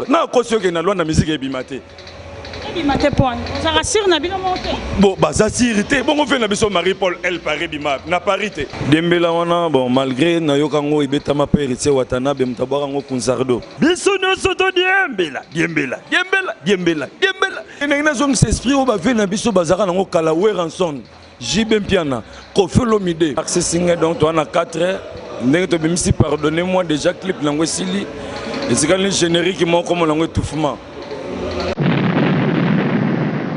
voir. Na koso ke na loi na musique ebimate. Ebimate point. Ça rassure na bino monté. Bon, bah ça sirité. Bon on fait na biso Marie-Paul elle Paris bima na parité. Dembela wana bon malgré na yokango ibetama pa héritier watana be mtabara ngo kunzardo. Biso no soto Dembela. Nengna zong s'esprit o ba ve na biso bazaka ngo kala weranson. Jibem piana. Kofi Lomide. Accessing donc toi na 4 heures. Pardonnez-moi déjà clip langue sili et c'est quand le générique qui montre comme langue étouffement.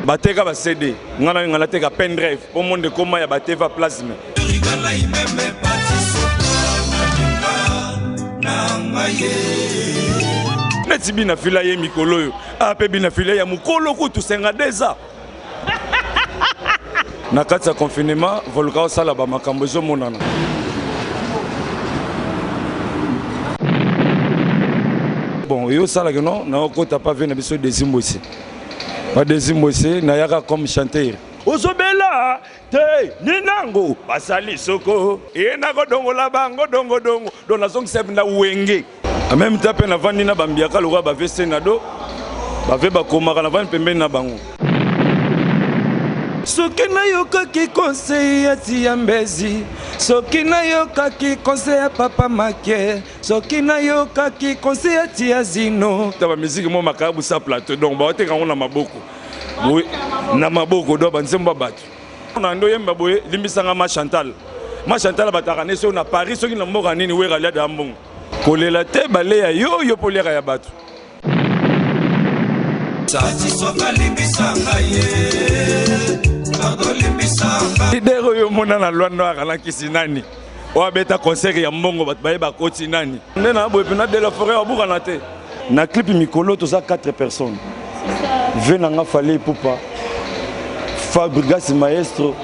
Bateka va céder. Ngana teka pendrive. Au monde comment ya bateva plasme. Netibi na fila ye mikolo yo. Ape bina fila ya mukolo kutu senga deza. Na kati ya confinement, volka sala ba makambo zo monana. Bon, yo sala que non, na okota pas venir biso dezimbo ici. Pas dezimbo ici, na yaka comme chanteur. Ozobela te ninango basali soko e na godongola bango dongo don la song seb na wenge. En même temps pe na vandi na bambiaka loka ba veste na do. Ba ve ba komaka na vandi pembe na bango. Soki na yoka ki conseil ya Tiambezi, soki na yoka ki conseil ya Papa Make, soki na yoka ki conseil ya Tiazino. Taba musique mo makabu sa plateau donc ba oteka ngona maboko. Oui, na maboko do banzemba batu. Na ndo yemba boye limbisanga ma Chantal. Ma Chantal bataka ne so na Paris soki na mboka nini wera lia da mbongo. Kolela te bale ya yo polera ya batu. Sati soka limbisanga ye. Lidero yo mona na loi noire na kisinani. O abeta concert ya mbongo bat baye ba koti nani. Ndena boye pena de la forêt obuka na te. Na clip mikolo to za 4 personnes. Venanga fallait poupa. Fabrigas maestro.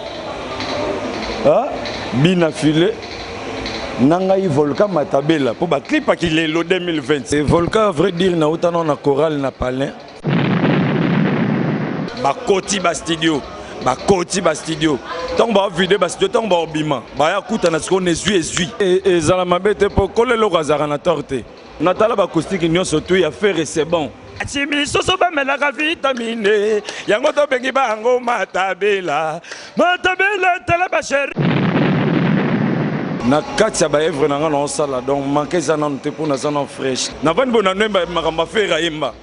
Ah, bina filé. Nanga i volcan matabela pour ba clip qui le 2020. Et volcan vrai dire na utana na chorale na palais. Ba koti ba studio. Ba koti ba studio tant ba vidéo ba studio tant ba obima ba ya kuta na siko nezui et zala mabete po kolelo kazaka na torte natala ba acoustique nyonso tu ya faire c'est bon achimi soso ba melaka vitamine yango to bengi bango matabela tala ba chérie na kati ya ba œuvre na ngana osala donc manquer ça na te pour na ça non fraîche na vani bona nemba makamba faire yemba.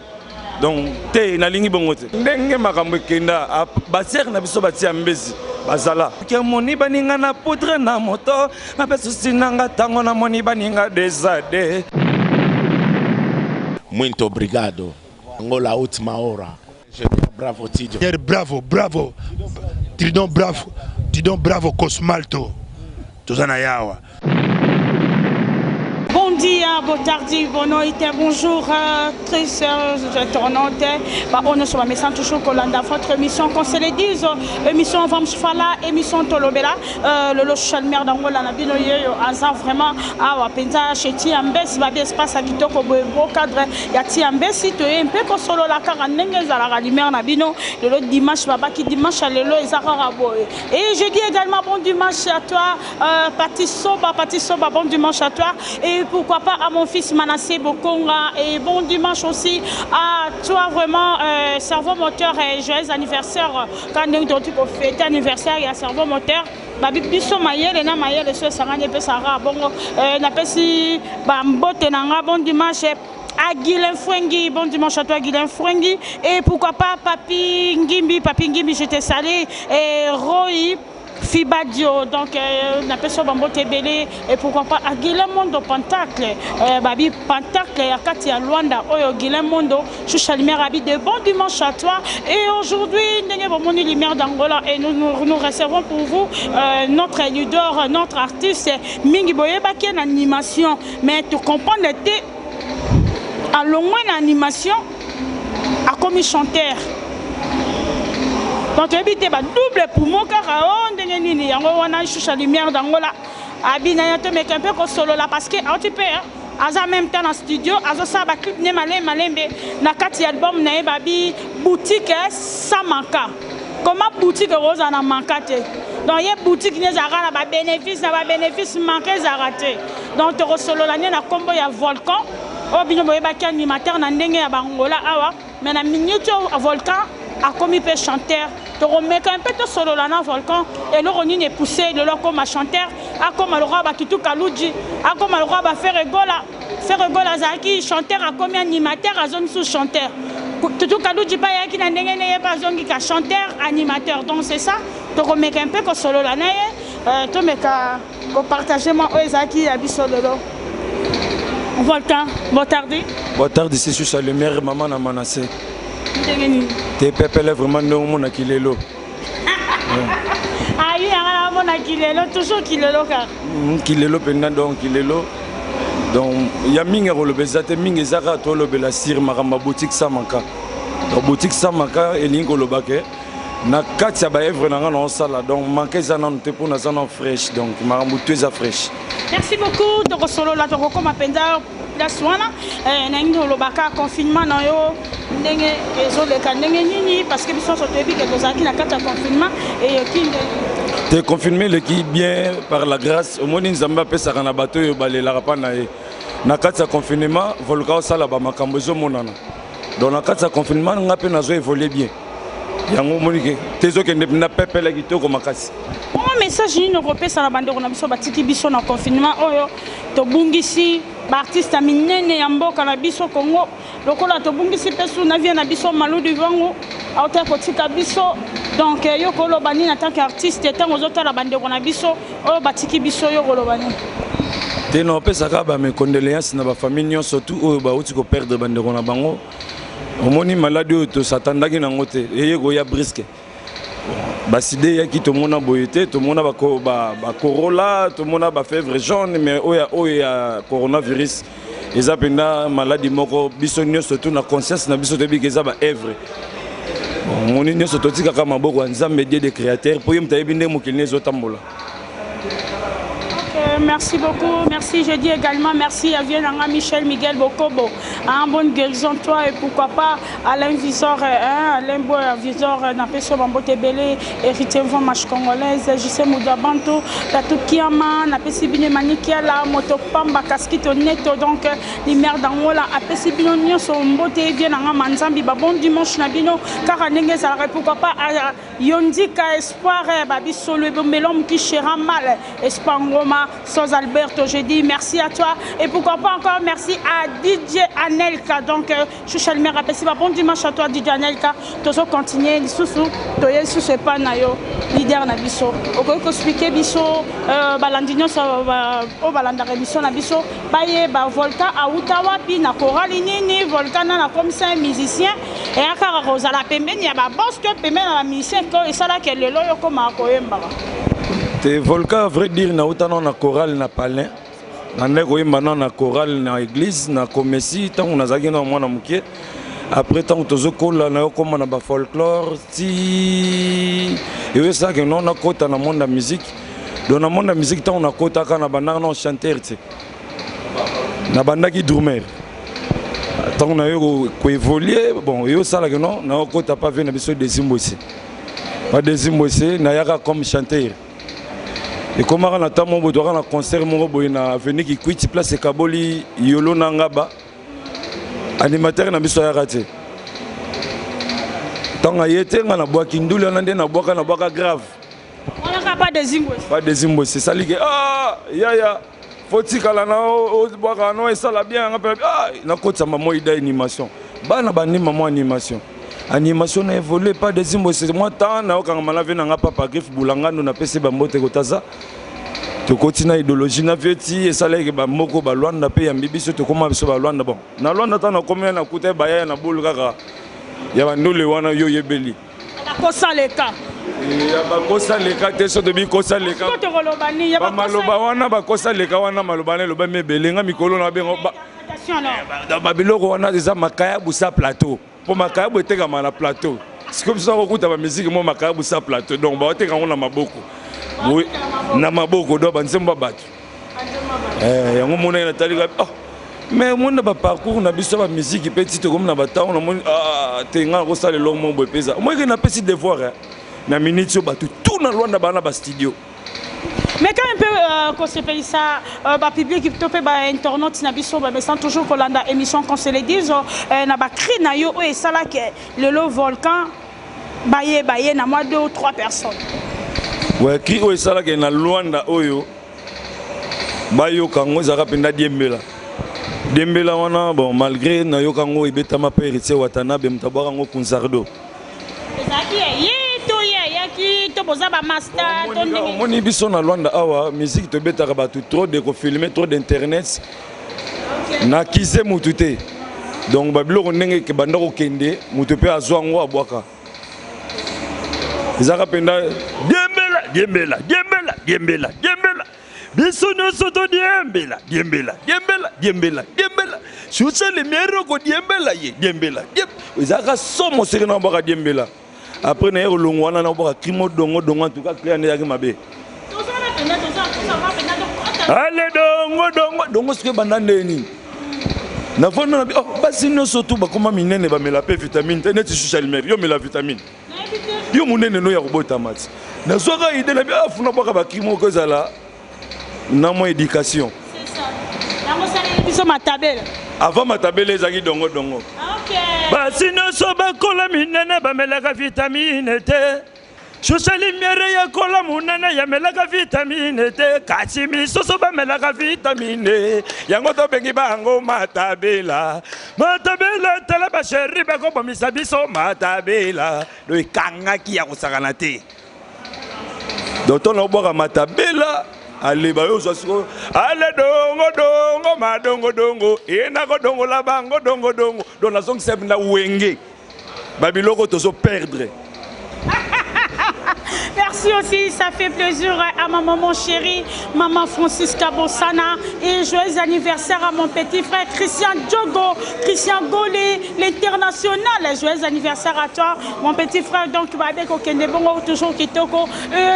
Donc, te na lingi bongote. Ndenge makambo kenda baser na biso batia mbezi bazala. Ke moni baninga na poudre na moto, na beso sinanga tango na moni baninga desade. Muito obrigado. Angola última hora. Bravo Tidio. Bravo. Tidon bravo Cosmalto. Tozana yawa. Bon dia, bon tardi, bon nuit, bonjour, très chers internautes. On ne soit pas toujours Colanda, votre émission, qu'on se le dise, émission Vamsfala, émission Tolobela, le social d'Angola, na bino yo, asa vraiment, ah, penza chez Tiambes, va bien espace à Kitoko, beau cadre, ya Tiambes, si tu es un peu solo la caranengue, à la lumière, na bino, le dimanche, qui dimanche, le lo, et je dis également bon dimanche à toi, Patisoba, bon dimanche à toi, et pourquoi pas à mon fils Manassé Bokonga, et bon dimanche aussi à toi vraiment, cerveau moteur et joyeux anniversaire, quand tu peux fêter anniversaire, il y a cerveau moteur. Babi biso mayele na mayele so sangane pe sara bongo na pesi bambote nanga bon dimanche à Guilain Fwengi, bon dimanche à toi Guilain Fwengi, et pourquoi pas Papi Ngimbi, je t'ai salé, et Roy Fibadio, donc on appelle ça Bambote Belé, et pourquoi pas à Guilain Mondo Pentacle, Babi Pentacle, à Katia Luanda, Oyo Guilain Mondo, Chouchalimère Abi, de bon dimanche à toi. Et aujourd'hui, nous avons une lumière d'Angola et nous recevons pour vous notre leader, notre artiste, Mingi Boyeba qui est en animation, mais tu comprends l'été, à loin d'animation, à comme chanteur. Donc tu habites double pour mon car on a une lumière d'Angola. Abina te met un peu comme solo là parce que tu peux en même temps dans studio, à ça va clip ne malembe na kati album na babi boutique ça manque. Comment boutique rose en a manqué? Donc il y a boutique qui a bénéfice manqué raté. Donc tu solo l'année na combo ya volcan. o bino boyebaki animateur na ndenge ya bangola awa mais na minute oyo Volcan akomi mpe chanteur tokomeka mpe tosolola na Volcan eloko nini epousse lelo akoma chanteur akoma lokwa bakitu kaluji akoma lokwa baferegola azalaki chanteur akomi animateur azongi sous chanteur tutu kaluji mpe ayaki na ndenge neye mpe azongi ka chanteur animateur donc c'est ça tokomeka mpe kosolola na ye tomeka kopartage mwa oyo ezalaki ya biso lelo Volcan, Botardi. Botardi, c'est sur ça, le meilleur maman n'a menacé. T'es pépé vraiment non mon akilelo. Ah oui, mon akilelo, toujours kilelo car. Kilelo pendant donc kilelo. Donc il y a mingi le bezate mingi zara to le bela sir maramba boutique samaka. Donc boutique samaka et lingo le baké. Na katia ba evre na ngana sala donc manquer ça non te pour na zana fraîche donc marambu tueza fraîche. Merci beaucoup de solo la toko comme apenda place wana na ngi le baka confinement na yo ndenge ezo le ka ndenge nini parce que biso so tebi que tozaki na kata confinement et qui te confirmer le qui bien par la grâce au moins nzamba pesa kana bato yo balela pa na ye na kata confinement Volcan sala ba makambo zo monana donc na kata confinement nga pe na zo évoluer bien. Yango monike tezo ke na pepela kitoko makasi. Mon message ni no kopesa na bande na biso batiki biso na confinement oyo to bungisi ba artiste minene ya mboka na biso Congo lokola to bungisi pesu na vie na biso Maludi Vango auta kotika biso donc yo kolo bani na tant qu'artiste tango zota la bande na biso oyo batiki biso yo kolo bani. Te no pesa ka ba mes condoléances na ba famille surtout oyo ba uti ko perdre bande na bango. Omoni maladie to satandaki nango te eye ko ya brisque baside ya ki to mona boyete to mona ba corolla to mona ba fièvre jaune mais oya coronavirus eza penda maladie moko biso nyonso to na conscience na biso tebi keza ba evre moni nyonso to tika kama boko nzambe Dieu de créateur pour yemta ebinde mokilne zotambola. Merci beaucoup, merci, je dis également merci à Vienanga Michel Miguel Bokobo, un bonne guérison toi et pourquoi pas Alain Visor, Alain Boy Visor, Napeso Bambote Belé, héritier de match congolaise, JC Moudabanto, Tatou Kiama, Napesibine Manikiala, Motopamba, Kaskito Neto, donc l'imère d'Angola, Apesibino Nyon, son beauté, Vienanga Manzambi, bon dimanche Nabino, Karanengezare, pourquoi pas Yondika Espoir, Babiso, le Bombelom qui chera mal, Espoir Ngoma. Sans Alberto, je dis merci à toi et pourquoi pas encore merci à DJ Anelka. Donc, je suis le rappelle, bon dimanche à toi, DJ Anelka. Tu vas continuer, sous tu es sous ce pan, leader na biso. Ok, expliquer biso, balandino au balanda rémission na biso, baye ba Volcan à Ottawa, puis na Coraline, Volcan na comme ça musicien et à Cararosa la pembe, il y a ba boss que pembe na musicien et ça là que le loyo comme à Koyemba. Te Volcan, à vrai dire, na utano na chorale na palin. Na ndeko yemba na chorale na église na komesi tant on a zaki na mwana mukie. Après tant tozo kola na yo comme na ba folklore ti et ça que non na kota na monde de musique. Dans le monde de musique tant on a kota kana bana na chanteur ti. Na banda ki drummer. Tant on a yo ko évoluer bon yo ça là que non na kota pas venir biso deuxième aussi. Pas deuxième aussi na yaka comme chanteur. Et comme on a un concert, on a venu qui quitte place Kaboli, Yolo Nangaba, animateur na biso ya raté. Tant que yete on a bois kindule on a bois grave. On n'a pas de zimbo. Pas de zimbo, c'est ça ligue. Ah, ya, faut que la na o bois no et ça la bien ah, na côté ça maman ida animation. Ba na bani maman animation. Animation n'a évolué pas des zimbo c'est moi tant na quand on lave na papa griffe boulanga nous na pc bambote kotaza to continue idéologie na veti et ça là que ba moko ba Luanda pe ya mbibiso to koma biso ba Luanda bon na Luanda tant na combien na kuta baya na bulu kaka ya bandole wana yo yebeli la kosa leka ya ba kosa leka te so de bi kosa leka ko to kolobani ya ba maloba wana ba kosa leka wana malobane loba mebelenga mikolo na bengo ba biloko wana déjà makaya busa plateau. Pour ma carrière, je suis à plateau. C'est comme ça que la musique, moi, ma carrière, c'est plateau. Donc, je suis à Maboko. Oui, na Maboko, donc, je suis à Maboko. Mais moi, je parcours, je suis à la musique, petit comme na bata, on a tenga rosa le long mon pesa. Moi, je n'ai pas si devoir. Na minute, je tout na Luanda bana ba studio. Mais quand un peu qu'on se paye ça, public qui peut internaute n'a biso mais sans toujours qu'on l'a émission qu'on se le dise n'a pas cri na yo et ça là que le volcan baye na moi 2 ou 3 personnes. Ouais, cri ou ça là que na Luanda oyo bayo kango zaka penda diembela. Diembela wana bon malgré na yo kango ibeta ma père tse watana be mtabara ngo kunzardo. Moni biso na Luanda awa musique to betaka batu trop de ko filmer trop d'internet na kize mutu te donc babilo ndenge ke banda ko kende mutu pe azwa ngo abwaka ezaka penda diembela biso no soto diembela chucha le mero ko diembela ezaka somo serena bwaka diembela. Après, nous avons crimo dongo en tout cas, mabe. Allez, dongo, ce que banane. Na fond, on a dit, oh, bah, si nous surtout, bah, comment minene, bah, mais la paix vitamine, t'es net, social mer, yo, mais la vitamine. Yo, mon nene, no, ya robot tamat. Na soga, idée, na bien, faut pas que crimo, que ça là, na mon éducation. C'est ça. La mosaïque, ils ma tabelle. Avant ma tabelle, les agis dongo. Basi no soba kola minene ba melaka vitamine te. Chuchali miere ya kola munene ya melaka vitamine te. Kachimi soso ba melaka vitamine. Yango to bengi bango matabela. Matabela tala ba sheri ba ko bomisa biso matabela. Do ikanga ki ya kusakana te. Doto no boka matabela. Allez, bah, allez, dongo, et na dongo la bango, dongo, dans la zone c'est na wenge. Babiloko tozo perdre. Merci aussi, ça fait plaisir à ma maman chérie, maman Francisca Bossana, et joyeux anniversaire à mon petit frère Christian Djogo, Christian Golé, l'international. Joyeux anniversaire à toi, mon petit frère. Donc, avec Okendebongo, toujours Kitoko,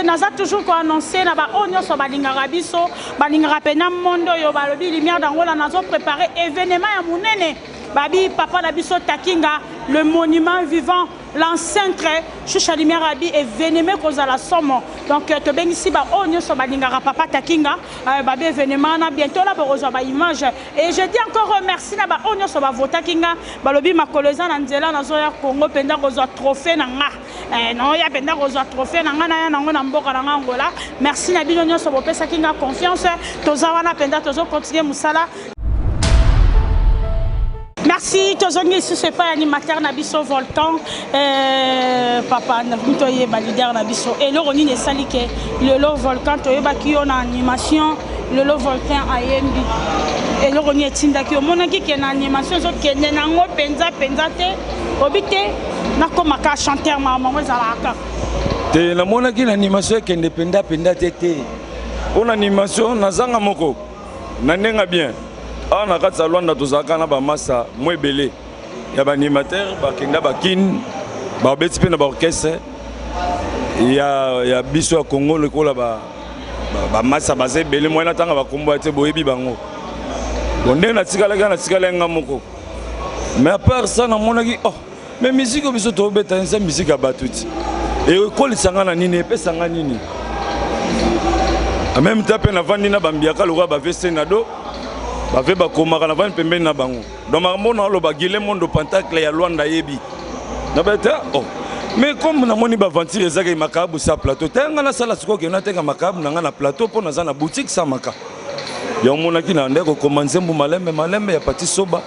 Naza toujours annoncé, on y a Balingarabiso, Balingarapena Mondo, Yobalobi, Lumière d'Angola, Nazo préparé événement à Mounene. Babi, papa Nabiso Takinga, le monument vivant, l'ancêtre, Choucha Lumière Abi est vénémé cause à la somme. Donc, tu bien ici, on y a Balingara, papa Takinga, Babi événement, bientôt là, on a image. Et je dis encore merci, on y a Votakinga, Balobi Makoleza, Nanzela, Nazoya Congo, Penda, Rosa Trophée, Nanga. Non, il y a Penda, Rosa Trophée, Nanga, Namboka, Angola. Merci, Nabi, on y a Sakinga, confiance, Tozawana, Penda, Tozo, continuer Moussala. Merci, Tozongi, si ce n'est pas animateur Nabiso Volcan, papa, Nabutoye, leader Nabiso. Et le Roni ne sali que le Volcan, Toyeba qui en animation, le Volcan a yembi. Et le Roni est Tindaki, au monaki qui est en animation, qui est en penza, obite, Nakomaka, chanteur, maman, Zalaka. Te la monaki l'animation qui est pendant tete. On animation, Nazanga Moko, Nanenga bien. Ah, na kati Luanda tozaka na ba massa mwebele ya ba animateur ba kenda ba kin ba beti pe na ba orchestre ya biso ya Congo lekola ba massa bazé belé moi na tanga ba kombo te boyebi bango bonde na tikala nga moko mais à part ça na monaki oh mais musique biso to beta nsa musique ya batuti et koli sanga na nini pe sanga nini en même temps pe na vandi na bambiaka lokwa ba veste na do bave bakomaka na vani pembeni na bango donc makambo na oloba gile mondo pentacle ya Luanda yebi na beta oh mais comme na moni baventure ezaka makabu sa plateau tanga na sala siko ke na tenga makabu na nga na plateau po na za na boutique sa maka ya monaki na ndeko komanzembu malembe ya pati soba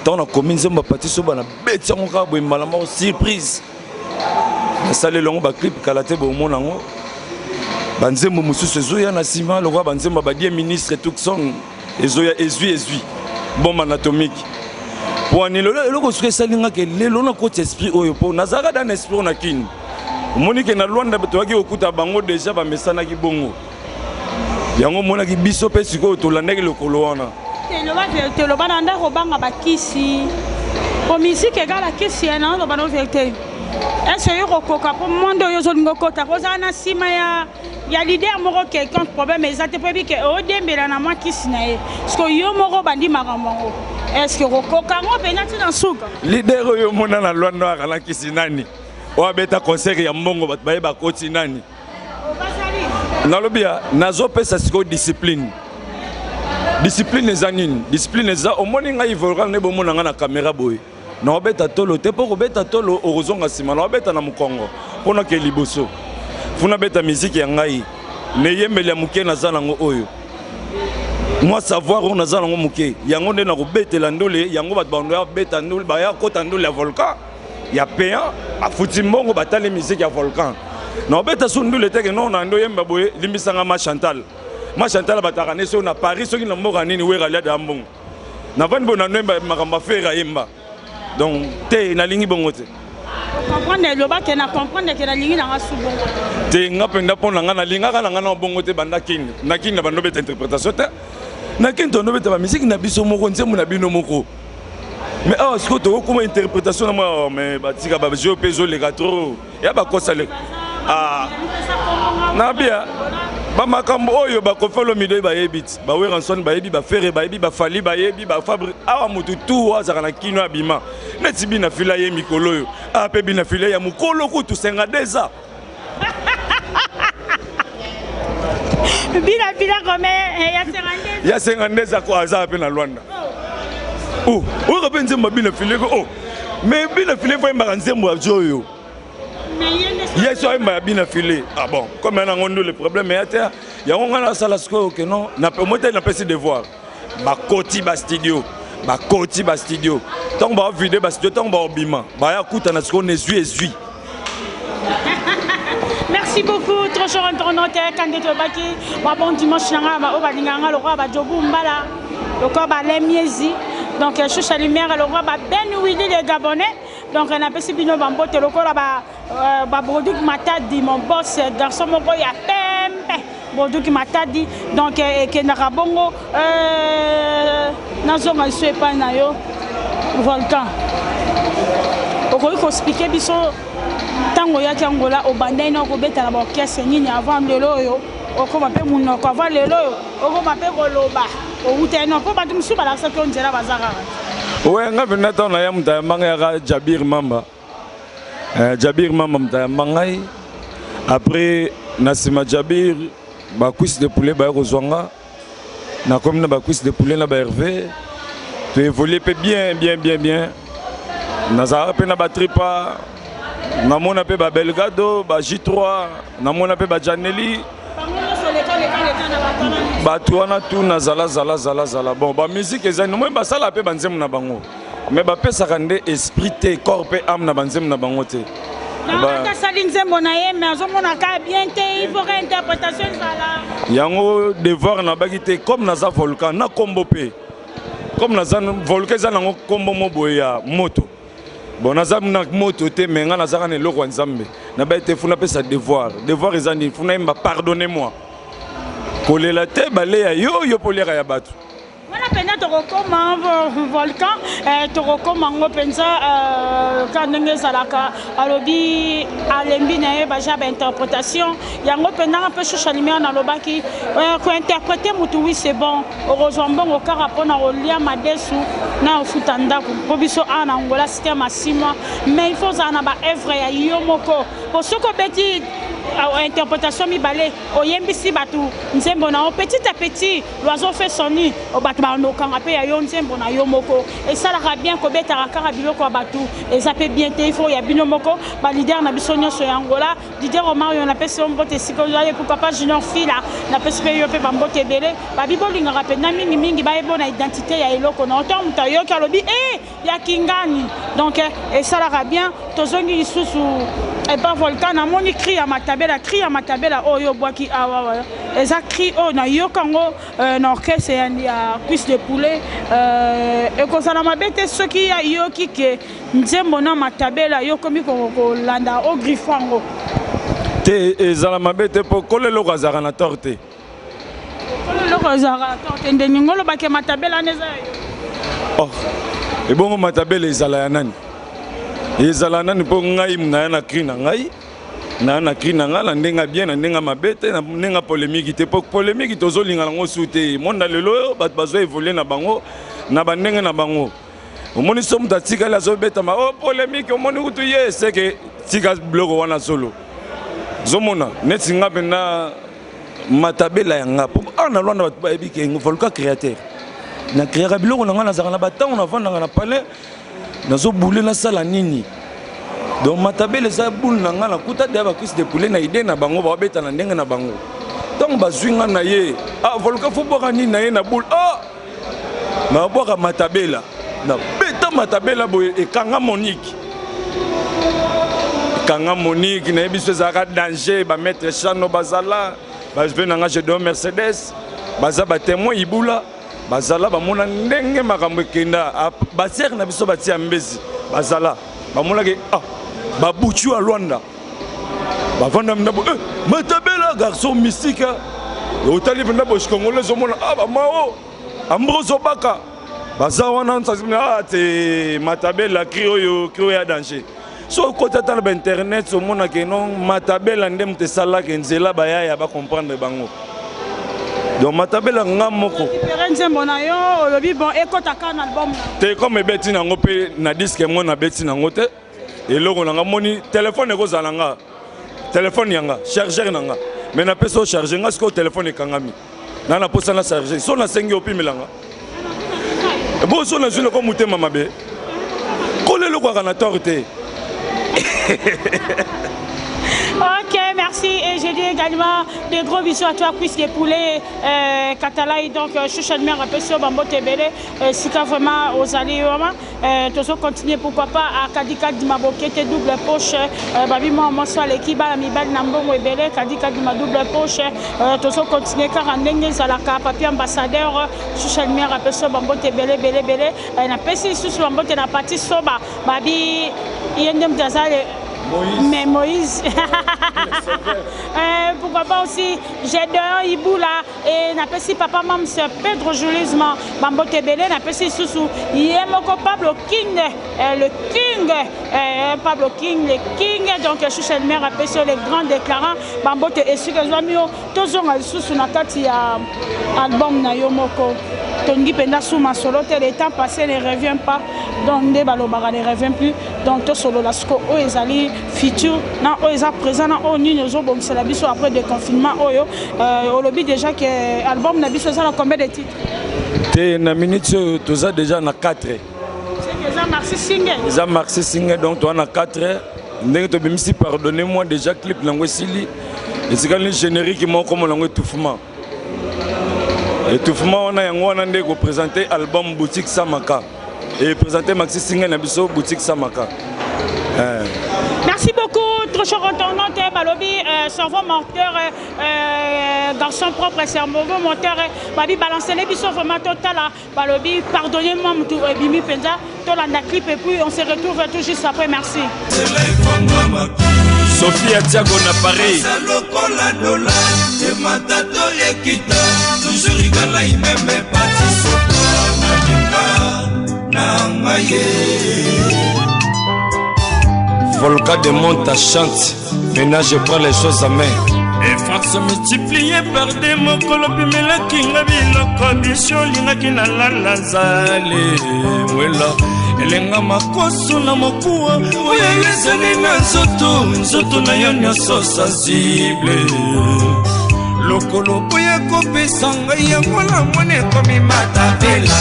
tant na kominzembu pati soba na beti ngo ka bo malama surprise na sale longo ba clip kalate bo mona ngo banzembu mususu ezoya na sima lokwa banzembu ba die ministre Tucson ezoya ezui bombe anatomique pour ani le ko suke salinga ke lelo na ko esprit oyo po nazaka dans esprit na kin monique na Luanda betwaki okuta bango déjà ba mesana ki bongo yango mona ki biso pe siko to landeki lokolo wana te lo bana ndako banga bakisi po musique egala kisi na lo bana vérité est-ce que yokoka po mondo yo zolingo kota ko za na sima ya leader moko quelqu'un problème exacte pour que o dembela na moi kisi na e parce que yo moko bandi makambo est-ce que rokoka ngo penati na suka leader yo mona na Luanda akala kisi nani o abeta concert ya mbongo bat baye bakoti nani o basali nalobia nazopesa siko discipline discipline eza nini discipline eza omoni ngai volcan ne bomona nga na caméra boye na obeta tolo te po kobeta tolo okozonga sima na obeta na mukongo pona ke liboso funa beta musique ya ngai ne yembeli ya muke naza nango oyo moi savoir on naza nango muke yango nde na kobetela ndole yango bato bando ya beta ndole baya kota ndole ya volcan ya payant afuti mbongo batali musique ya volcan na obeta so ndole teke non na ndo yemba boye limbisanga ma Chantal bataka ne so na Paris so ki na mboka nini wera lia da mbongo na vandi bona nemba makamba fera yemba donc te na lingi bongo te comprendre le bac na comprendre que la lingi na ngasu bongo te ngapenda pona nga na linga kana nga na bongo te banda kini na kini na bando beta interprétation te na kini to no beta ba musique na biso moko nzemu na bino moko mais ah ce que to kuma interprétation na moi mais batika ba jeu peso les trop ya ba kosa le ah na bia ba makambo oyo ba kofelo mido ba yebit ba weranson ba yebi ba fere ba yebi ba fali ba yebi ba fabrique awa mutu tu azaka na kino abima neti bina fila ye mikolo yo a pe bina fila ya mukolo kutu senga deza bina comme ya senga deza ko aza pe na Luanda oh o ka penze mabina file ko oh mais bina file fo mba nzembo ya joyo yes, je suis bien affilé. Ah bon, comme on a le problème, il y a un salle que non, n'a pas monté n'a pas de devoir. Ba koti ba studio, tant ba vidéo ba studio, tant ba obima. Ba ya kuta na ce qu'on est. Merci beaucoup, trop cher internaute, candidat Baki, bon dimanche, ba obalinganga le roi ba jobu mbala, le corps ba lemiezi. Donc je suis lumière le roi ba Ben Willy les Gabonais. Donc on a passé bino bambo te loko la ba produit matadi mon boss garçon mon boy a pempe produit matadi donc ke na rabongo nazo ma suis pas na yo volcan okoki ko expliquer biso tango ya kangola obandai na ko beta na ba orchestre nini avant lelo yo okoma pe munoko avant lelo yo okoma pe koloba outé non po ba tumsu ba la sa ko ndela bazaka. Ouais, nga venata na ya mta manga ya Jabir Mamba. Jabir Mamba mta mangai. Après nasima Jabir ba cuisse de poulet ba rozwanga. Na comme na ba cuisse de poulet na ba Hervé. Tu évolues bien. Na za pe na ba tripa. Na mona pe ba Belgado, ba J3, na mona pe ba Janelli. Batuana tout na zala bon ba musique ezani moi ba sala pe banzem na bango mais ba pesa kande esprit te corps pe âme na banzem na bango te ba salinze mona ye mais azomona ka bien te il faut réinterprétation sala yango devoir na bagité comme na za volcan na kombo pe comme na za volcan za nango kombo mo boya moto bon na za na moto te mais nga na za kana eloko nzambe na ba te funa pesa devoir ezani funa imba pardonnez-moi. Pour les latés, yo polera ya batu. Voilà, pendant tu recommandes volcan, tu recommandes pensa quand n'engage salaka, alobi alembi na ba jaba interprétation. Yango pendant un peu chalimé na lobaki, ko interpréter mutu oui c'est bon. Heureusement au carapon na olia madesu na ofutanda ko biso ana ngola système asima, mais il faut ana ba œuvre ya yomoko. Pour ce que petit interprétation mi balé oyembisi batu nzembo na petit à petit l'oiseau fait son nid au batu ba no kangape ya yo nzembo na yo moko et ça la bien ko beta kaka biloko batu et ça peut bien te il faut ya bino moko ba leader na biso nyonso ya Angola leader o Mario na pesi mbote siko ya pour papa junior fila na pesi pe yo pe ba mbote belé ba bibolinga rapé na mingi ba ebona identité ya eloko na autant muta yo ka lobi ya kingani donc et ça la bien tozongi isusu et pas volcan na moni cri à matabela oyo boaki awa eza cri o na yo kango na orchestre ya cuisse de poulet et ko sana mabete soki ya yo kike nzembo na matabela yo komi ko landa o griffango te ezala mabete po kolelo kazaka na torte kolelo kazaka na torte ndeni ngolo bake matabela neza oh et bon matabela ezala ya nani ezala nani po ngai na cri na ngai na cri na ngala ndenga bien na ndenga mabete na ndenga polémique te pour polémique tozolinga ngo souté monde lelo bat bazo évoluer na bango na bandenge na bango omoni somme tatika la zo beta ma oh polémique omoni kutu ye c'est que tika blogo wana solo zomona netinga pena matabela yanga ana lwanda ba ebike volka créateur na créera biloko na ngana zakana batango na vanda na palais nazo boule na sala nini donc matabela za boule na ngana kuta de ba cuisse de poulet na idée na bango ba beta na ndenge na bango donc bazwinga na ye volka fo boka nini na ye na boule na boka matabela na beta matabela boye ekanga Monique kanga Monique na biso zaka danger ba maître Chano bazala ba venanga je do Mercedes baza ba témoin ibula bazala ba mona ndenge makambo kenda ba ser na biso batia mbezi bazala ba mona ke ba buchu a Luanda ba vanda mnabo matabela garçon mystique otali venda bo congolais o mona ba mao ambroso baka baza wana nsazimna te matabela crio ya danger so côté dans internet so mona ke non matabela ndem te sala ke nzela baya ya ba comprendre bango donc matabela ngamoko différence mona yo lobi bon ekota ka na album te comme beti na ngope na disque mo na beti na ngote eloko na ngamoni téléphone ko zalanga téléphone yanga chargeur nanga mais na peso charger nga sko téléphone ekangami na posa na charger so na sengi opimelanga bon so na zone ko mutema mabe ko lelo kwa na torte. Ok, merci. Et j'ai dit également des gros bisous à toi, cuisse des poulets, Katalaï, donc Chouchanmer, Apesio, Bambo Tebele, Sika vraiment aux alliés, toujours continuer pourquoi pas à Kadika Dimaboke, double poche, Babi moi soit l'équipe, à Mibal Nambo Ebele, Kadika Dima double poche, toujours continuer car en Nengue Zalaka, papier ambassadeur, Chouchanmer, Apesio, Bambo Tebele, Bele, na Pessi sous Bambo Tena Pati Soba, Babi Yendem Dazale. Mais Moïse, pourquoi pas aussi, j'ai deux Iboula et n'a pas si papa maman se Pedro Julisme, Bambo Tebele, n'a pas si Soussou, Yemoko Pablo King, le King, Pablo King, le King, donc je suis le maire appelé sur les grands déclarants, Bambo Te et sur les amis, tous ont Soussou Nakati album Nayomoko. Tongi Penda Souma solo, le temps passé ne revient pas, donc des balobara ne revient plus, donc tout solo lasco, Oezali, futur, na Oeza présent, na Oni, nous avons c'est la biso après déconfinement, Oyo, au lobby déjà que l'album n'a biso ça combien de titres? T'es na minute, tout ça déjà na 4. C'est déjà Marcy Singer. Déjà Marcy Singer, donc toi na 4. Ndenge to bimisi pardonnez-moi déjà clip langue sili, et c'est quand le générique moi comme langue étouffement. Étouffement, on a présenté l'album Boutique Samaka et présenté Maxi Singer Nabiso Boutique Samaka. Merci beaucoup, trop cher entendant, Balobi, cerveau monteur, garçon propre, c'est un mauvais monteur, Babi balancer les bisous vraiment total, Balobi, pardonnez-moi, Bimi Penza, Tolanda clip et puis on se retrouve tout juste après, merci. Sophie Atiago na Paris. Volca de Monta chante, maintenant je prends les choses à main. Efforts se multipliés par des mots colopes, mais la kinga biloko bisho linga kina la lazale. Wela, elenga makoso na mokuwa, oya yeseli na nzoto na yo nyonso sensible. Lokolo boya kopesa ngai yango na mone komi matabela.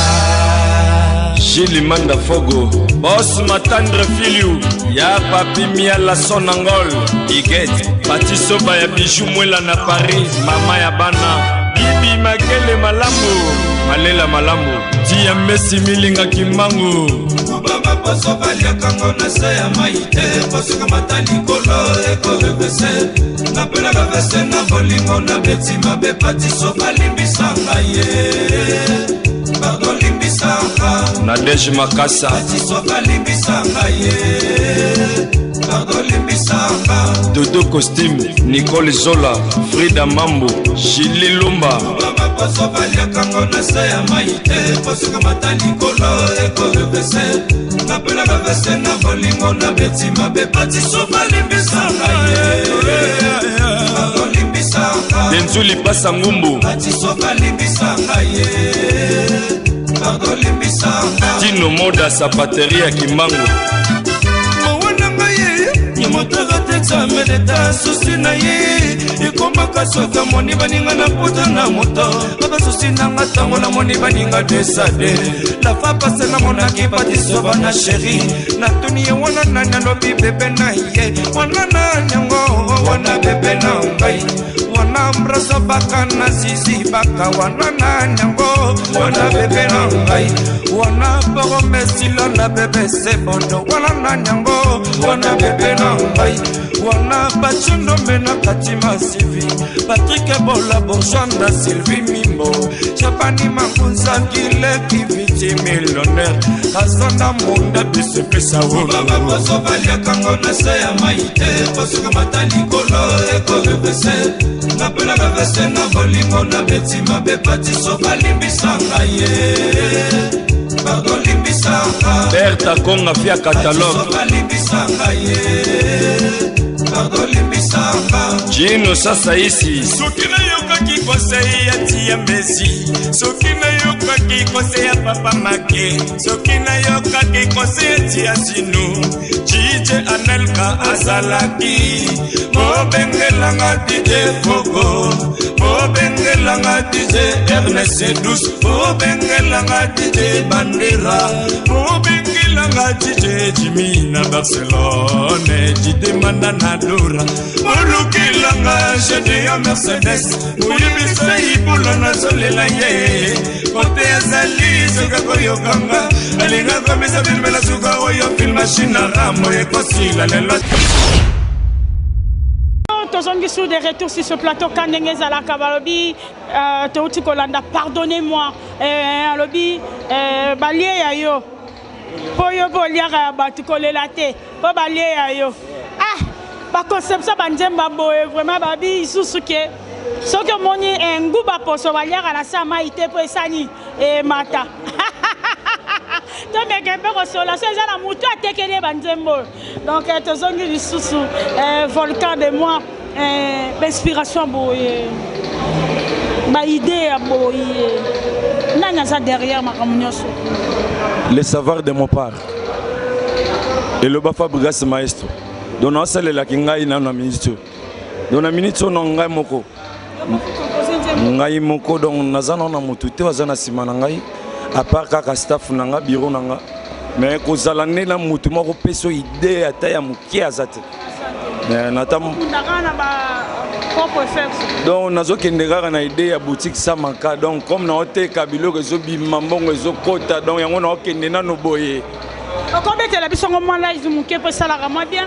Gilles Manda Fogo, Boss Matandre Filiou, ya papi mia la sonangol, Iget, Batiso Baya Bijou Mwela na Paris, Mama ya bana, Bibi Makele Malambo, Malela Malambo, Tia Messi Milinga Kimangu. Kubaba poso valia kango na saya maite, poso kamatali kolo eko revese, na pela gavese na bolingo na beti mabe Batiso balimbisanga ye. Nadej Makassa Dodo Costume, Nicole Zola, Frida Mambo, Gilles Lumba. Denzuli Passa Ngumbu Tino Moda Sapateria Kimbangu motaka te examen d'etat susi na ye ekomaka soka moni baninga na puta na moto baba susi nanga tango na moni baninga desade la fa passe na monaki patiso bana chéri na tuni ye wana nani alobi bebe na ye wana nani yango wana bebe na ngai wana mbraso baka na zizi baka wana nani yango wana bebe na ngai wana poro mesilo na bebe sebondo wana nani yango wana bebe na ngai wana bachundo mena katima sivi Patrick Bola bourgeois na Sylvie Mimbo Chapani Mangunza kile kiviti millionnaire Kasanda munda bise pesa wolo Baba boso valia kango na seya maite Boso kamatali kolo eko bebese Na pela bebese na bolingo na betima bepati so balimbisanga ye Pardon limbisanga Berta Konga fia catalogue balimbisanga ye Pardon limbisanga Gino sasa isi Sokina yoka ki conseil ya tia Messi Sokina yoka ki conseil ya Papa Make Sokina yoka ki conseil ya tia Sinu DJ Anelka Azalaki Mobengelanga DJ Fogo Mobengelanga DJ Ernest Douce Mobengelanga DJ Bandera Mobengelanga DJ Jimmy na Barcelone DJ Mandana Dora Molukilanga jede ya Mercedes Muyibisa ibula na solela ye Kote ya zali suka koyokanga Alinga komisa filmela suka oyo film machine na ramo Ekosila lelo Tozongi sous des retours sur ce plateau Kandenge Zala Kabalobi Touti Kolanda pardonnez-moi Alobi Balie ya yo Poyo boliara batu kolela te Po balie ya yo Ah ba conception banjemba boye vraiment babi isusuke soki moni nguba poso baliaka na sa maite po esani e mata to mekembe kosola so eza na mutu atekeli banjembo donc tozongi lisusu volcan de moi inspiration boye ba idée ya boye nani aza derrière makambo nyonso le savoir de mon part et le bafa Brigas maestro donc on sale la kingai na na minute donc na minute no ngai moko donc nazana na mutu te wazana sima na ngai à part kaka staff na nga bureau na nga mais kozala ne na mutu moko peso idée ata ya mukia azate natam donc nazokende kaka na idée ya boutique Samaka donc comme na oteka biloko ezobima mbongo ezokota donc yango na okende nano boye. Combien de la biso ngoma là ils m'ont que ça la vraiment bien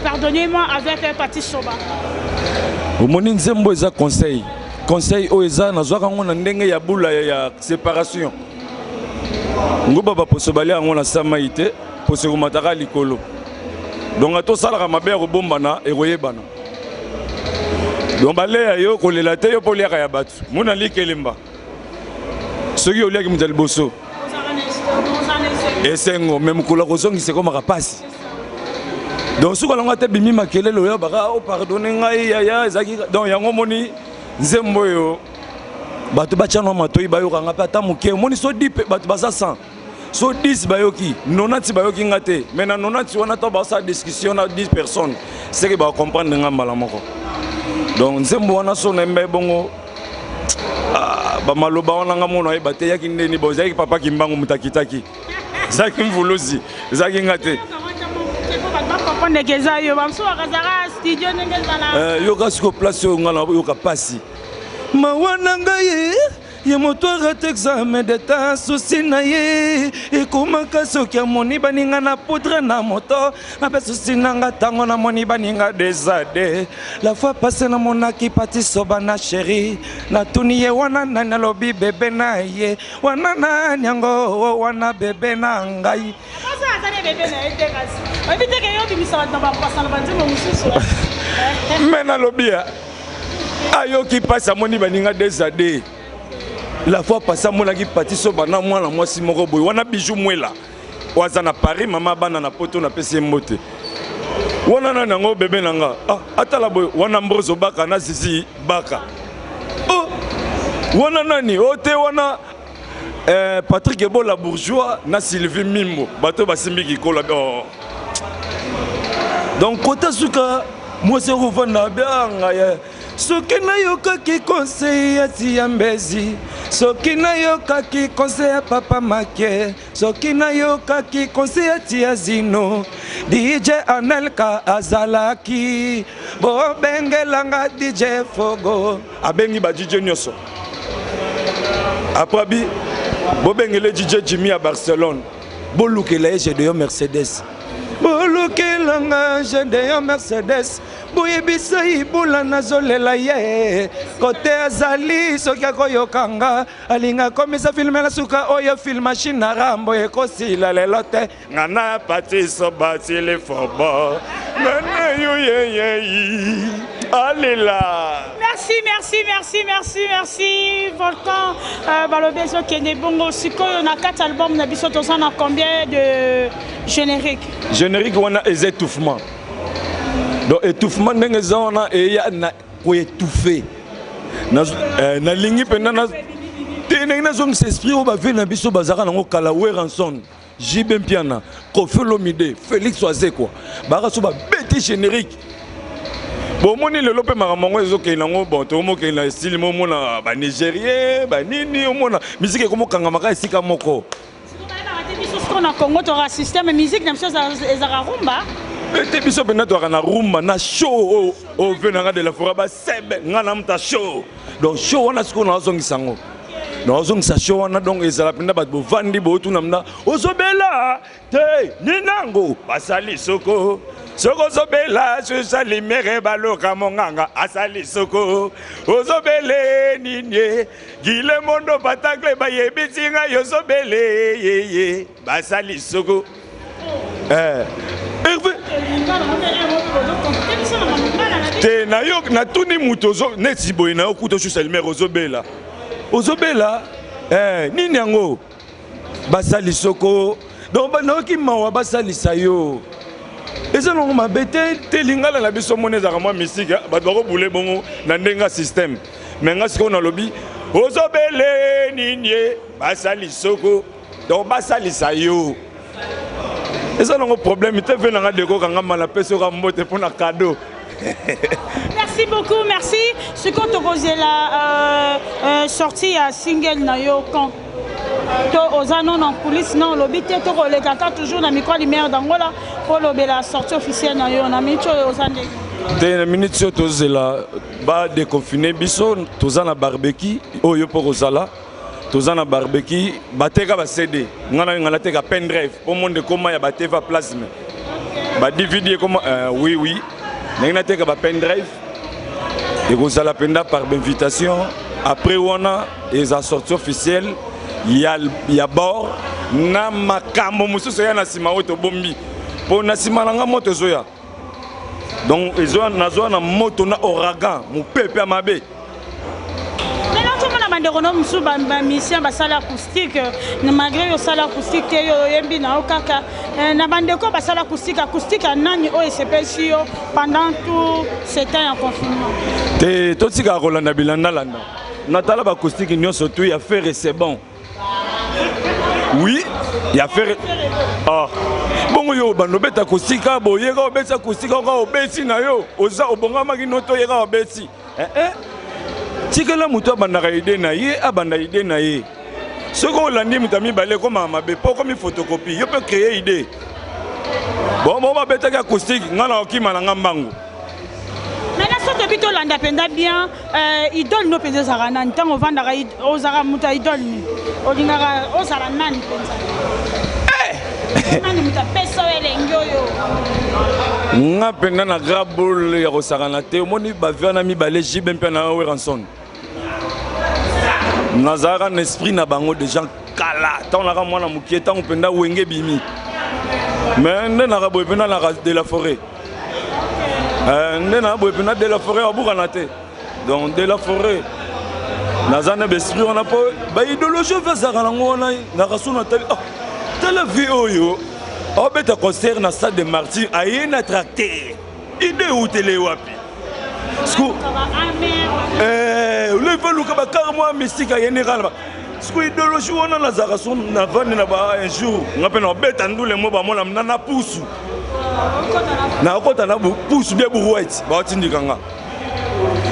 pardonnez-moi avec Patrick Soba. Omoni nzembo eza conseil o eza nazwaka ngo na ndenge ya bula ya séparation. Nguba ba poso bali ngo na samaite poso ko mataka likolo. Donc ato sala ka mabe ko bombana e koyebana. Donc bale yo ko lela te yo poliaka ya batu. Mona likelemba. Soki oliaki mutali boso. Et c'est même que la raison qui c'est comme rapaz. Donc ce qu'on a été bimi makele lo ya baka o pardonner ngai ya ezaki donc yango moni nzembo yo bato bachano matoi bayo kanga pa tamuke moni so dipe bato basa 100 so 10 bayoki 90 bayoki ngate mais na 90 wana to ba sa discussion na 10 personnes c'est que ba comprendre ngamba moko donc nzembo wana so na mbe bongo ba maloba wana ngamono ay bate yaki ndeni bozaki papa kimbango mutakitaki zaki mvuluzi zaki ngate yoka siko place ngala yoka pasi mawana ngai ye moto arate examen d'état souci na ye ekomaka soki amoni baninga na poudre na moto ape souci nanga tango na moni baninga desade la fois passée na monaki pati soba na chéri na tuni ye wana nani alobi bebe na ye wana nani yango wana bebe na ngai mais nalobi ayoki pasi amoni baninga desade la fois passée mon qui parti so bana mwana mwasi moko boy wana bijou mwela waza na Paris mama bana na poto na pesi mbote wana na nango bebe nanga atala boy wana mbozo baka na zizi baka wana nani ote wana Patrick Ebola bourgeois na Sylvie Mimbo bato basimbi kikola donc kota suka moi c'est revendre bien soki nayokaki conseil ya tia mbezi soki nayokaki conseil ya papa make soki nayokaki conseil ya tia zino DJ Anelka azalaki bobengelanga DJ Fogo abengi ba DJ nyonso après bi bobengele DJ Jimmy à Barcelone bolukela GDO Mercedes bolukelanga GDO Mercedes boyebisa ibula nazolela ye kote azali soki akoyokanga alinga komisa filme na suka oyo film machine na rambo ekosila lelo te ngana patiso batile fobo nana yo ye alila. Merci Volcan balobezo kende bongo sikoyo na 4 albums na biso tosana combien de générique wana les étouffements. Donc étouffement ndenge zona eya na ko étouffer na lingi pena na tene na zone s'esprit o ba vena biso bazaka nango kala Weranson Jibem Piana Kofi Olomide Félix Oazé quoi ba so ba bête générique bon moni le lope maramongo ezoke nango bon to mo ke na style mo mona ba nigérien ba nini o mona musique ko mo kanga maka esika moko qu'on a Congo to système musique na chose ezara rumba. Ete biso bena to na rumba na show au venanga de la forêt ba sebe ngana mta show donc show wana siko na zongi sango na zongi sa show wana donc ezala penda ba vandi bo tu namna ozobela te ninango basali soko soko zobela sali mere baloka monganga asali soko ozobele ninye gile mondo patakle ba yebitinga yozobele yeye basali soko te na yo na tuni mutozo neti boy na okuto shu salimere ozobela nini yango basali soko donc banoki mawa basali sayo eza non mabete te lingala na biso moneza kama mystique bato ko boule bongo na ndenga système mais nga siko na lobi ozobele nini basali soko donc basali sayo. Et ça, le problème, c'est que cadeau. Merci beaucoup, merci. Ce qu'on te posait là, sorti à single Nayo quand aux annonces en coulisses, non, le but est toujours dans micro lumière d'Angola pour la sortie officielle Nayo. On a mis aux années. Des minutes, tous là, bas déconfiné, biso, tous en a barbecue, au yo pour Rosala. Tous en barbecue, bateka ba CD, ngana teka pendrive, pour monde comment ya bateva plasma. Ba DVD comment oui, ngana teka ba pendrive. Et vous allez penda par invitation. Après on a les sorties officielles, il y a bord na makambo mususu ya na sima auto bombi. Pour na sima nga moto zoya. Donc ils ont na moto na ouragan, mu pepe amabe. Mission basala acoustique malgré yo sala acoustique yo yembi na okaka na bandeko basala acoustique nani o espèce pendant tout ce temps en confinement te totika rolanda bilanda landa natala ba acoustique nyonso tout ya faire c'est bon oui ya faire bongo yo bando beta acoustique boyega obeta acoustique ko obeti na yo oza obonga maginoto yega obeti tikela muto abandaka ide na ye abanda ide na ye soko olandi mutami balé comme mabe po comme photocopie yo peut créer idée bon ba betaka acoustique ngana okima na ngambango mais la sorte bito landa penda bien idole no penda zarana ntango vandaka ozara muta idole ni olingaka ozara nani penza nani muta peso elengyo yo nga penda na grabol ya rosarana te omoni ba vana mi balé Jibem Piana Weranson nazara un esprit na bango de gens kala tant na mwana mukie tant penda wenge bimi mais ndena ka boy penda na de la forêt ndena boy penda de la forêt abukana te donc de la forêt nazana esprit on a pas ba idéologie vasara ngo na kasuna tali tala vie oyo obeta concert na stade de Martyrs ayena tracté idée ou télé wapi skou le veluka ba carrément mystique général skou idéologie wana na zaka son na vendre na ba un jour ngapena obeta ndule mo ba mona na pusu na okota na pousse bien brouette ba tindikanga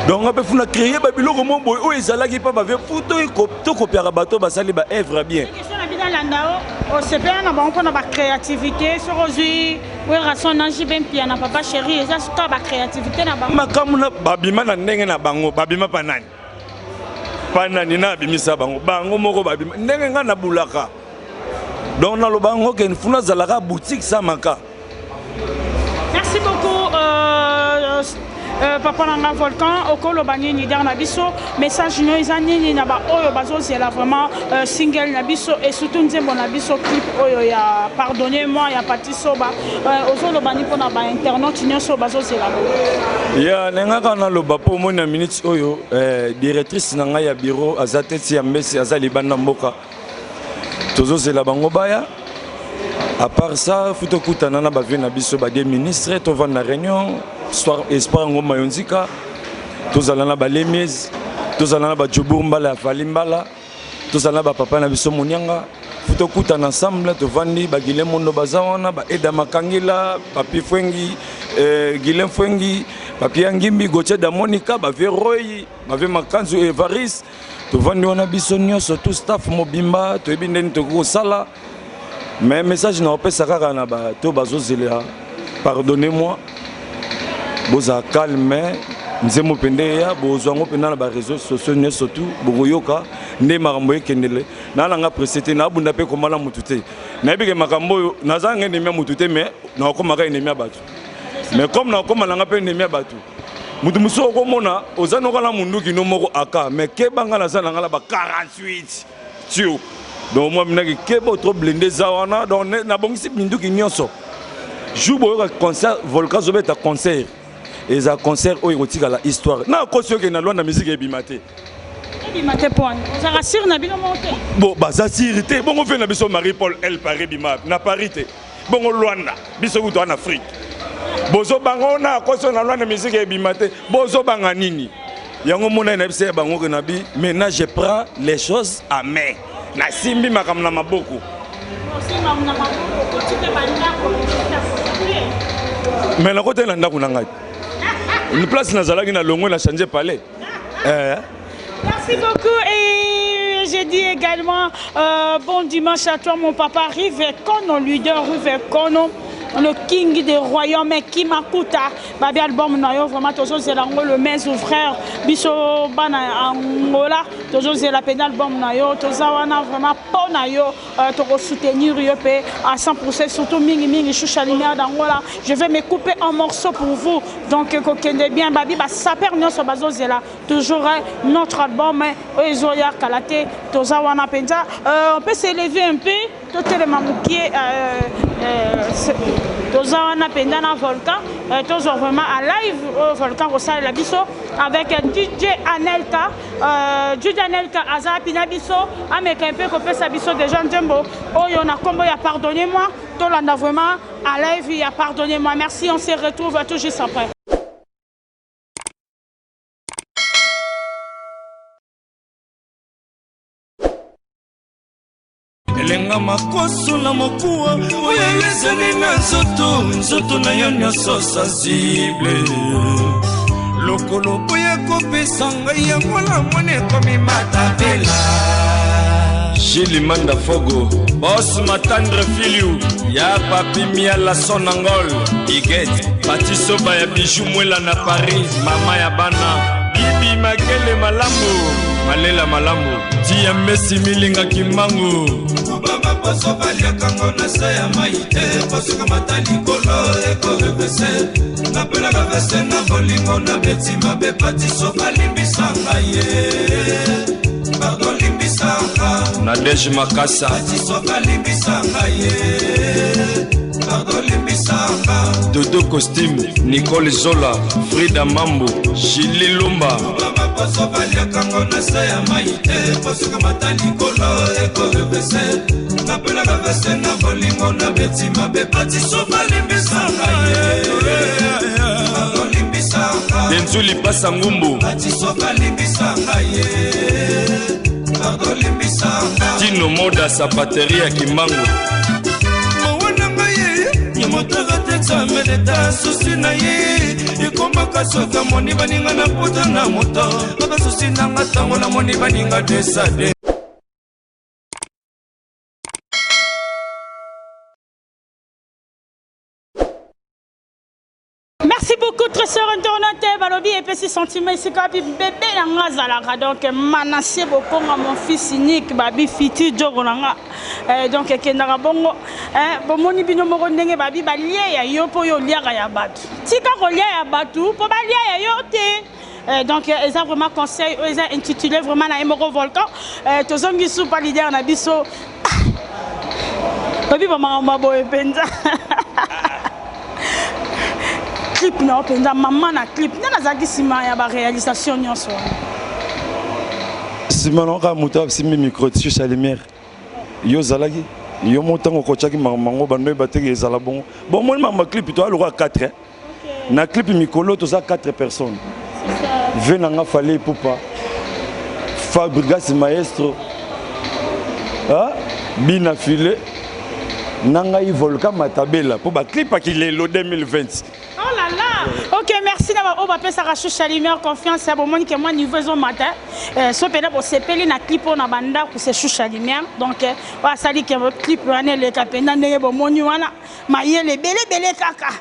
donc on peut funa créer ba biloko mo boy o ezalaki pa ba photo to copier bato ba sali ba œuvre bien on se perd na bango na ba créativité sur aujourd'hui oui rason nanji ben pia na papa chéri eza suka ba créativité na bango makamu na babima na ndenge na bango babima pa nani na bimisa bango moko babima ndenge nga na bulaka donc na lo bango ke funa zalaka boutique sa maka. Merci beaucoup Papa Nanga Volcan, Okolo Bani Nidar Nabiso, message no izani na ba oyo bazo c'est là vraiment single Nabiso et surtout nzembo Nabiso clip oyo ya pardonnez-moi ya Patiso ba Okolo Bani pona ba internaute nyonso bazo c'est là. Ya nenga kana lo ba po mona minute oyo directrice nanga ya bureau azateti ya Messi azali banda mboka. Tozo c'est là bango baya. À part ça, faut écouter nana ba vena biso ba des ministres to va na réunion. Espoir ngoma yonzika tozalana ba lemies tozalana ba jobumbala falimbala tozalana ba papa na biso monyanga futo kuta ensemble to vandi ba gile mondo bazawana ba eda makangila papi fwengi gile fwengi papi ngimbi goche da monica ba veroi ba ve makanzu evaris to vandi wana biso nyonso tout staff mobimba to ebindeni to ko sala mais message na opesa kaka na ba to bazozela pardonnez-moi. Boza calme, nzemo pende ya bozwango penda na ba réseaux sociaux ne surtout boyoka nde makambo ekendele na nga précité na bunda pe komala mutute na bike makambo nazanga ndemi mutute mais na komaka ndemi abatu mais comme na komala nga pe ndemi abatu mutu muso ko mona ozano kala mundu kino moko aka mais ke banga na zana ngala ba 48 tio donc moi minaki ke bo trop blindé zawana donc na bongisi bindu kinyonso jour boyoka concert Volcan zobeta concert. Et ça concert où il retire la histoire. Na cause que na loi na musique ebimate. Ebimate point. Ça rassure na bino monté. Bon bah ça sirité. Bon on fait na biso Marie-Paul elle Paris bima na parité. Bon Luanda biso kuto en Afrique. Bozo bango na cause na loi na musique ebimate. Bozo banga nini. Yango mona na biso bango ke na bi. Maintenant je prends les choses à main. Na simbi makam na maboko. Simbi na maboko ko tike banda ko. Mais na côté na ndako na ngai. Une place Nazalaki na Longo, on a changé palais. Merci beaucoup et je dis également bon dimanche à toi mon papa Rivekono, leader Rivekono, le king des royaumes qui m'akuta. Babi album nayo vraiment toujours c'est le mes frère biso bana Angola toujours c'est la pénal album nayo tozawana vraiment pour nayo to soutenir yope à 100% surtout mingi choucha lumière d'Angola. Je vais me couper en morceaux pour vous donc kokende bien babi ba saper nyonso bazozela toujours notre album ezoya kalate tozawana penza on peut s'élever un peu totelema mukie tozawana penda na Volcan toujours vraiment à live au Volcan Rosal la biso avec DJ Anelka Aza Pina biso avec un peu copé sa biso de Jean Jumbo oyo na kombo ya pardonnez-moi tolanda vraiment à live ya pardonnez-moi merci on se retrouve tout juste après. elenga makoso na mokuwa oyo ezali na nzoto na yo nyonso sensible lokolo boya kopesa ngai yango na mone ekomi matapela Gilimanda Fogo Boss Matandre Filiu ya papi miala sonangol Iget Patiso ya bijou mwela na Paris mama ya bana bibi makele malambo malela malambo tia Messi milinga kimangu baba poso balia kango na sa ya maite poso kamata likolo ekorevese na pela kavese na bolingo na beti mabe Patiso balimbisanga ye pardon limbisanga Nadej Makasa Patiso balimbisanga ye pardon limbisanga Dodo Costume Nicole Zola Frida Mambo Chili Lumba baba poso balia kango na sa ya maite poso kamata likolo ekorevese na pela kavese na bolingo na beti mabe Patiso balimbisanga ye pardon limbisanga Denzuli Pasa Ngumbu Patiso balimbisanga ye pardon limbisanga Tino Moda sa bateria Kimbangu Mwana ngaye ni motaka texame leta susi na ye ekomaka soka moni baninga na poto na moto kaka susi nanga ntango na moni baninga desade. Merci beaucoup, très sœur internaute. Balobi et petit sentiment ici quand bébé nanga zalaka donc manassé beaucoup à mon fils unique babi fiti jogolanga donc kendara bongo bomoni bino moko ndenge babi balie ya yo po yo liaka ya batu tika ko lia ya batu po balia ya yo te. Donc ils ont vraiment conseil ils ont intitulé vraiment na Emoko Volcan tozongi sou pa leader na biso babi ba mama boy penza clip na penza maman na clip na zaki sima ya ba réalisation nyonso simano ka muta simi micro sur sa lumière yo zalaki yo motango ko chaki mango bando bateki ezala bon bon moi ma clip toi le roi 4 na clip mikolo to za 4 personnes venanga fallait poupa Fabrigas maestro bina filé nanga i volcan matabela pour ba clip qui le 2020. Oh là là. OK, merci d'avoir obapé ça rachu chalimère confiance à bomoni que moi niveau zo matin so pena bo sepeli na clip na banda ku se chou chalimère donc wa sali que clip wana le kapenda ndenge bomoni wana mayele belé kaka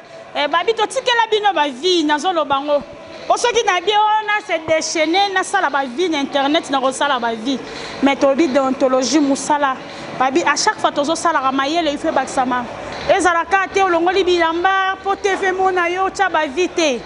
babi to tikela bino ba vie nazo lo bango osoki na bien on a se déchaîner na sala ba vie internet na ko sala ba vie mais to bi déontologie musala babi à chaque fois tozo sala ka mayele il fait baksama ezalaka te olongoli bilamba po TV mona yo tia ba vite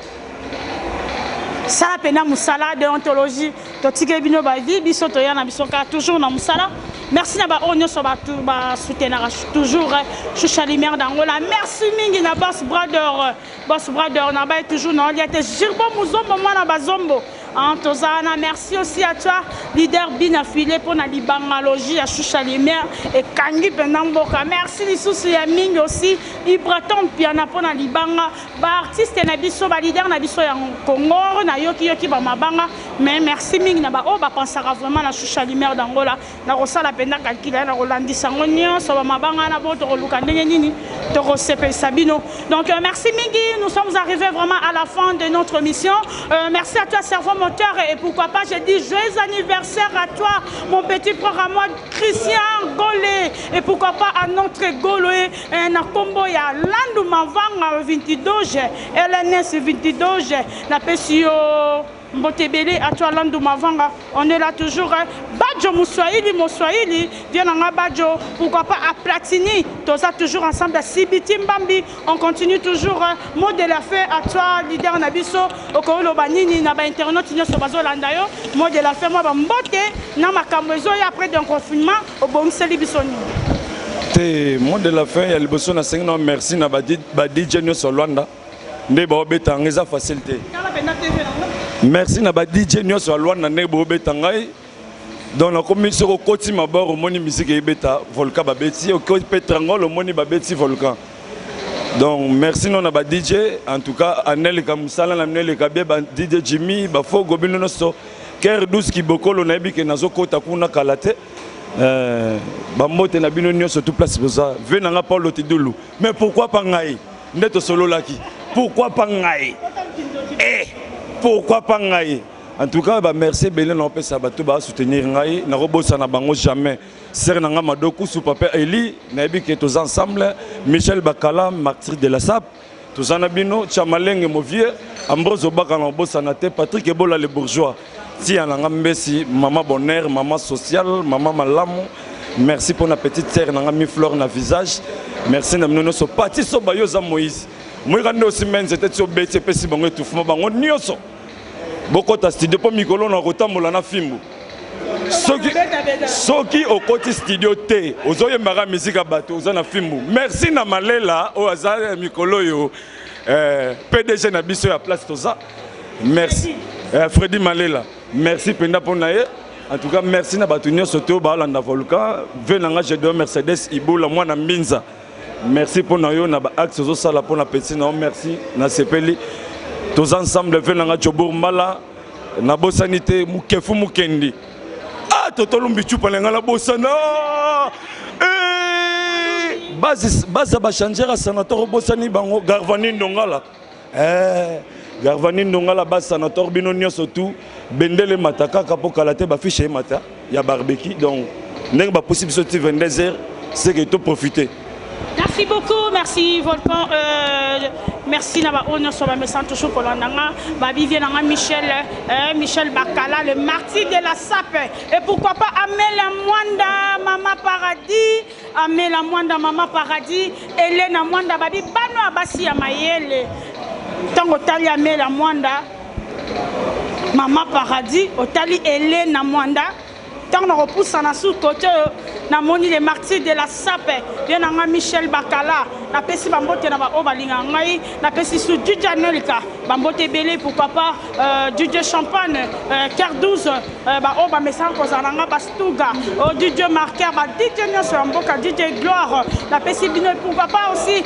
sala pena musala déontologie to tike bino ba vie biso to yana biso ka toujours na musala. Merci na ba onyo so ba tout ba soutenir toujours Choucha Lumière d'Angola. Merci mingi na boss brother na ba toujours na liate jirbo muzombo mwana bazombo Antozana, merci aussi à toi, leader Bina Filé pour la libangalogie à Choucha Lumière et Kangi Penamboka. Merci les sous Ming aussi, Ibraton Piana pour la libanga, artiste Nabiso, leader Nabiso Congo, Nayoki Yoki Bamabanga. Mais merci Ming Naba, oh, bah pensera vraiment la Choucha Lumière d'Angola. Na rosa la pena calcula, na Rolandi Sangonio, Sobamabanga, na Boto Lukanini, Toro Sepe Sabino. Donc merci Mingi, nous sommes arrivés vraiment à la fin de notre mission. Merci à toi, servant moteur, et pourquoi pas, je dis joyeux anniversaire à toi, mon petit frère à moi, Christian Golé, et pourquoi pas à notre Golé, na combo ya Landu Mavanga 22, LNS 22, la Pessio. Mbotebele à toi Landu Mavanga, on est là toujours. Badjo Mouswahili, viens dans Badjo, pourquoi pas à Platini, tout ça toujours ensemble à Sibiti Mbambi, on continue toujours. Mot de la fête à toi, leader Nabiso, Okolo Banini, Naba Internet, Nyoso Bazo Landayo, mot de la fête, moi Bambote, Nama Kambezo, et après d'un confinement, au bon Selibisoni. Mot de la fin, il y a le besoin de 5 ans, merci Nabadi Genio Solwanda, Nebo Betangeza facilité. Merci na ba DJ nyonso alwana nebo betangai dans la commission au koti mabor moni musique e beta volcan ba beti au koti petrangol moni ba beti volcan. Donc merci non na ba DJ en tout cas Anel Kamsala na Anel Kabie ba DJ Jimmy ba fo gobino no so ker 12 ki bokolo na biki nazo kota kuna kalate ba mote na bino nyonso tout place boza venanga Paulo Tidulu. Mais pourquoi pas ngai ndeto solo laki pourquoi pas ngai pourquoi pas ngai? En tout cas, merci Belen on peut sabato ba soutenir ngai na robosa na bango jamais. Ser nanga madoku sous papa Eli na bi que tous ensemble Michel Bakala martyr de la SAP tous anabino Chamaleng mo vieux Ambroise Obaka na robosa na te Patrick Ebola les bourgeois. Ti ananga mbesi maman bonheur, maman sociale, maman malamu. Merci pour la petite sœur nanga mi fleur na visage. Merci na mnono so parti so bayoza Moïse. Moi quand aussi men c'était sur BTP si bango tout fuma bango nyoso. Beaucoup de studio pour Mikolo na rotambola na fimbu. Soki au côté studio T, ozoye mara musique à bateau, ozana fimbu. Merci na malela au hasard Mikolo yo PDG na biso ya place toza. Merci. Freddy Malela. Merci penda pour naye. En tout cas merci na batunyo soto ba landa volcan. Venanga je dois Mercedes Ibola moi na Minza. Merci pour nayo na ba axe zo sala pour na petit na merci na sepeli. Tous ensemble venanga Jobour Mala na bosanité mukefu mukendi. Ah totolumbi chupa lenga la bosana. base bachangere à Sanator Bosani Bango, Garvani Ndongala. Garvani Ndongala, base Sanator Binonio surtout, Bendele Mataka, Kapo Kalate, Bafiche Mata, il y a barbecue, donc, n'est pas possible de sortir 22h, c'est que tu profiter. Merci beaucoup, merci Volcan, merci Naba Ono Soba me sens toujours Kolandanga, Babi Vienanga Michel Bakala, le martyr de la sape, et pourquoi pas Amela Mwanda, Mama Paradis, Amela Mwanda, Mama Paradis, Elena Mwanda, Babi Bano Abasi Amayele, Tango Tali Amela Mwanda, Mama Paradis, Otali Elena Mwanda. Tant on repousse en sous côté, na moni les martyrs de la sape, bien en Michel Bakala, na pesi bambote na ba obalinga ngai, na pesi sous DJ Nelka, bambote belé pour papa, DJ Champagne, Car 12, ba oba mesan kozananga bastuga, DJ Marqueur, ba DJ Nyoso Mboka, DJ Gloire, na pesi bino pour papa aussi,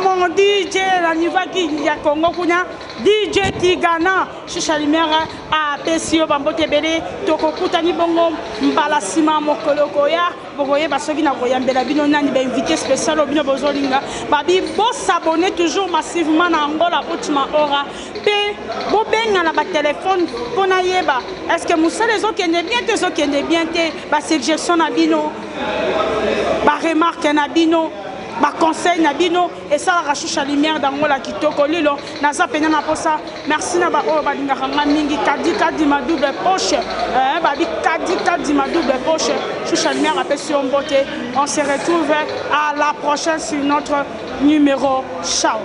mon DJ la Nivaki ya Congo kunya, DJ Tigana, Chichalimera, a pesi bambote belé, toko kutani bongo. Mbala sima mokoloko ya boboye basoki na koyambela bino nani ba invité spécial bino bozolinga babi bo s'abonner toujours massivement na Angola Ultima Hora pe bo benga na ba téléphone pona yeba est-ce que Moussa les autres qui ne bien te ba suggestion na bino ba remarque na bino ba conseil na bino et ça la rachoucha lumière d'Angola kitoko lilo naza pena na posa merci na ba o ba dinga kanga mingi kadi ma double poche ba bi kadi ma double poche choucha lumière appelle sur beauté on se retrouve à la prochaine sur notre numéro ciao.